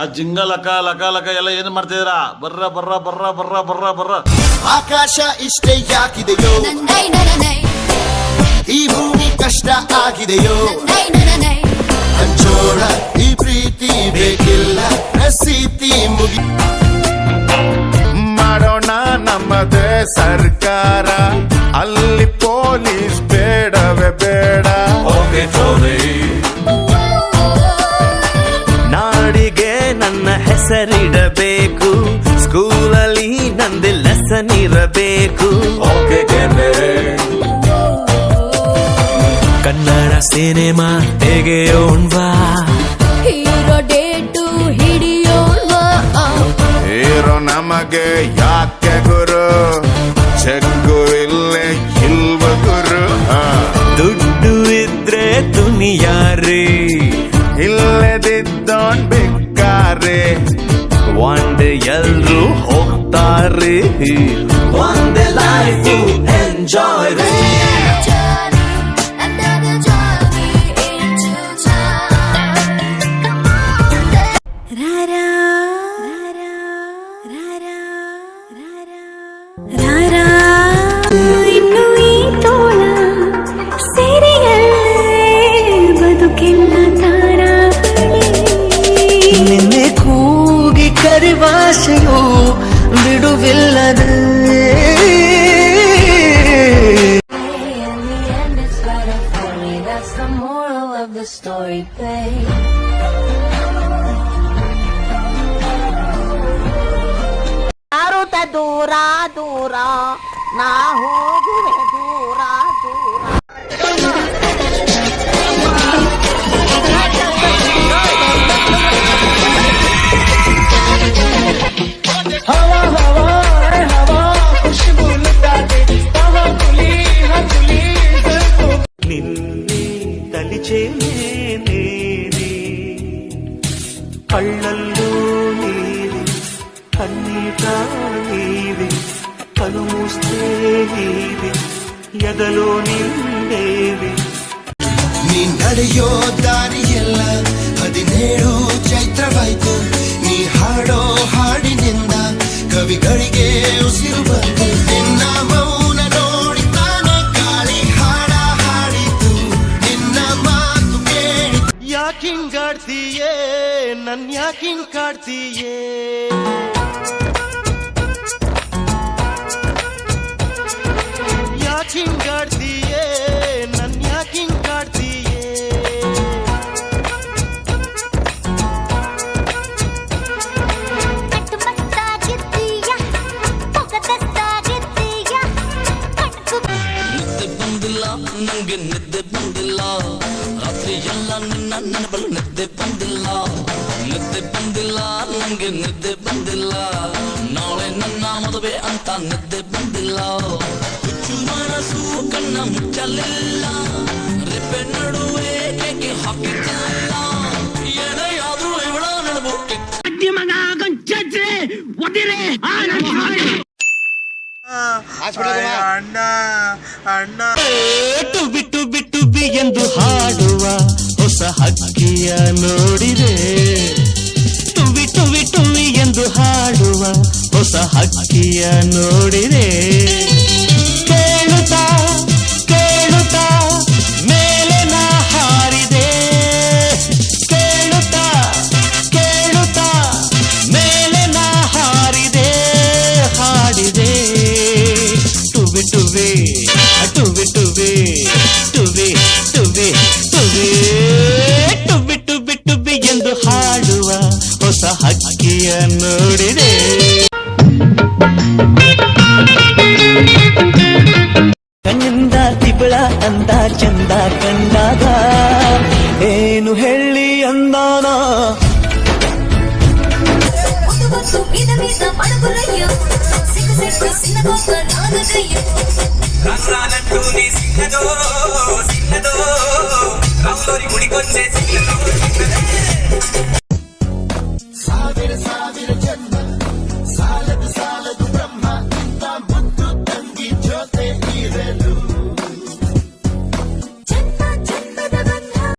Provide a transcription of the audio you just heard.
ಆ ಜಿಂಗ ಲಕ ಲಕ ಲಕ ಎಲ್ಲ ಏನ್ ಮಾಡ್ತಿದ್ದೀರಾ? ಬರ್ರ ಬರ್ರ ಬರ್ರ ಬರ್ರ ಬರ್ರ ಬರ್ರ. ಆಕಾಶ ಇಷ್ಟೇ ಯಾಕಿದೆಯೋ, ಈ ಭೂಮಿ ಕಷ್ಟ ಆಗಿದೆಯೋ, ಹಂಚೋಣ ಈ ಪ್ರೀತಿ ಬೇಕಿಲ್ಲ ರಸೀತಿ ಮುಗಿ ಮಾಡೋಣ ನಮ್ಮದೇ ಸರ್ಕಾರ, ಅಲ್ಲಿ ಪೊಲೀಸ್ ಬೇಡವೇ ಬೇಡ. ನಾಡಿಗೆ ನನ್ನ ಹೆಸರಿಡಬೇಕು, ಸ್ಕೂಲಲ್ಲಿ ನಂದು ಲೆಸನ್ ಇರಬೇಕು. ಕನ್ನಡ ಸಿನಿಮಾ ತೆಗೆಯೋಣ್ವಾ, ಹೀರೋ ಡೇಟು ಹಿಡಿಯೋಣ್ವಾ. ಹೀರೋ ನಮಗೆ ಯಾಕೆ ಗುರು, ಚೆಕ್ಕು ಇಲ್ಲೇ ಇಲ್ವ ಗುರು. ದುಡ್ಡು ಇದ್ರೆ ದುನಿಯಾರಿ, ಇಲ್ಲದಿದ್ದೋನ್ ಬೇಕಾರೆ. ಒಂದೇ ಎಲ್ರು ಹೋಗ್ತಾರೆ, ಒಂದೇ ಲೈಫ್ ಎಂಜಾಯ್ ರೇ. ಇನ್ನು ಈ ತೋಳ ಸೆರೆಯಲ್ಲೇ ಬದುಕಿಲ್ಲ ತಾರ. ನಿನ್ನೆ ಕೂಗಿ ಕರಿವಾಸೆಯು ಬಿಡುವಿಲ್ಲದೆ. ದೂರ ದೂರ ನಾ ಹೋಗುವೆ ದೂರ ದೂರ. ನಿನ್ನೆ ತಲಿಚೆ ನೀನೆ, ಕಳ್ಳಲ್ಲೂ ನೀವೆ, ಕಣ್ಣೀಟ ನೀವೆ, ಕನು ಮುಸ್ತೇ ನೀವೆ, ಎದಲೋ ನಿಂದೇವೆ. ನೀ ನಡೆಯೋ ದಾರಿಯೆಲ್ಲ 17 ಚೈತ್ರವಾಯ್ತು, ನೀ ಹಾಡೋ ಹಾಡಿನಿಂದ ಕವಿಗಳಿಗೆ ಉಸಿರು ಬಂತು. ನಿನ್ನ ಮೌನ ನೋಡಿ ತಾನೇ ಗಾಳಿ ಹಾಡ ಹಾಡಿತು, ನಿನ್ನ ಮಾತು ಕೇಳಿ. ಯಾಕಿಂಗಾಡ್ತೀಯೇ ನನ್ ಯಾಕಿಂಗ್ ಕಾಡ್ತೀಯೇ, ಯಾಕಿಂಗಾಡ್ತೀಯೇ ನನ್ ಯಾಕಿಂಗ್ ಕಾಡ್ತೀಯೇ. ನಿದ್ದೆ ಬಂದಿಲ್ಲ ನಂಗೆ, ನಿದ್ದೆ ಬಂದಿಲ್ಲ, ರಾತ್ರಿ ಎಲ್ಲ ನಿನ್ನ ನೆನಪಲು ನಿದ್ದೆ ಬಂದಿಲ್ಲ. ನಿದ್ದೆ ಬಂದಿಲ್ಲ ನಂಗೆ, ನಿದ್ದೆ ಬಂದಿಲ್ಲ, ನಾಳೆ ನನ್ನ ಮದುವೆ ಅಂತ ನಿದ್ದೆ ಬಂದಿಲ್ಲ. ಹುಚ್ಚು ಮನಸ್ಸು ಕಣ್ಣ ಮುಚ್ಚಲಿಲ್ಲ, ರೆಪ್ಪೆ ನಡುವೆ ಕೇಕೆ ಹಾಕಿದ್ದಲ್ಲ, ಏನೆಯಾದ್ರೂ ಇವಳ ನಡುವು ಅಣ್ಣ ಅಣ್ಣ ಟುಬಿ ಟುಬಿ ಟುಬಿ ಎಂದು ಹಾಡುವ ಹೊಸ ಹಕ್ಕಿಯ ನೋಡಿದೆ. ಟುಬಿ ಟುಬಿ ಟುಬಿ ಎಂದು ಹಾಡುವ ಹೊಸ ಹಕ್ಕಿಯ ನೋಡಿದೆ. ಕೇಳುತ್ತಾ ಕೇಳುತ್ತಾ ಮೇಲೆ ನಾ ಹಾರಿದೆ, ಕೇಳುತ್ತಾ ಕೇಳುತ್ತಾ ಮೇಲೆ ನಾ ಹಾರಿದೆ, ಹಾಡಿದೆ. ಟುಬಿ ಟುಬಿ ಟುಬಿ ಟುಬಿ ಟುಬಿ ಟುಬಿ ಟುಬಿ ಟುಬಿ ಟುಬಿ ಟುಬಿ ಎಂದು ಹಾಡುವ ಹೊಸ ಹಕ್ಕಿಯ ನೋಡಿದೆ. ಕಣ್ಣಿಂದ ತಿಬಳ ಅಂದ ಚಂದ ಕಂಡಾಗ ಏನು ಹೇಳಿ ಅಂದಾನ. సిన్నదో సిన్నదో రాములోరి గుడికొచ్చే సిన్నదో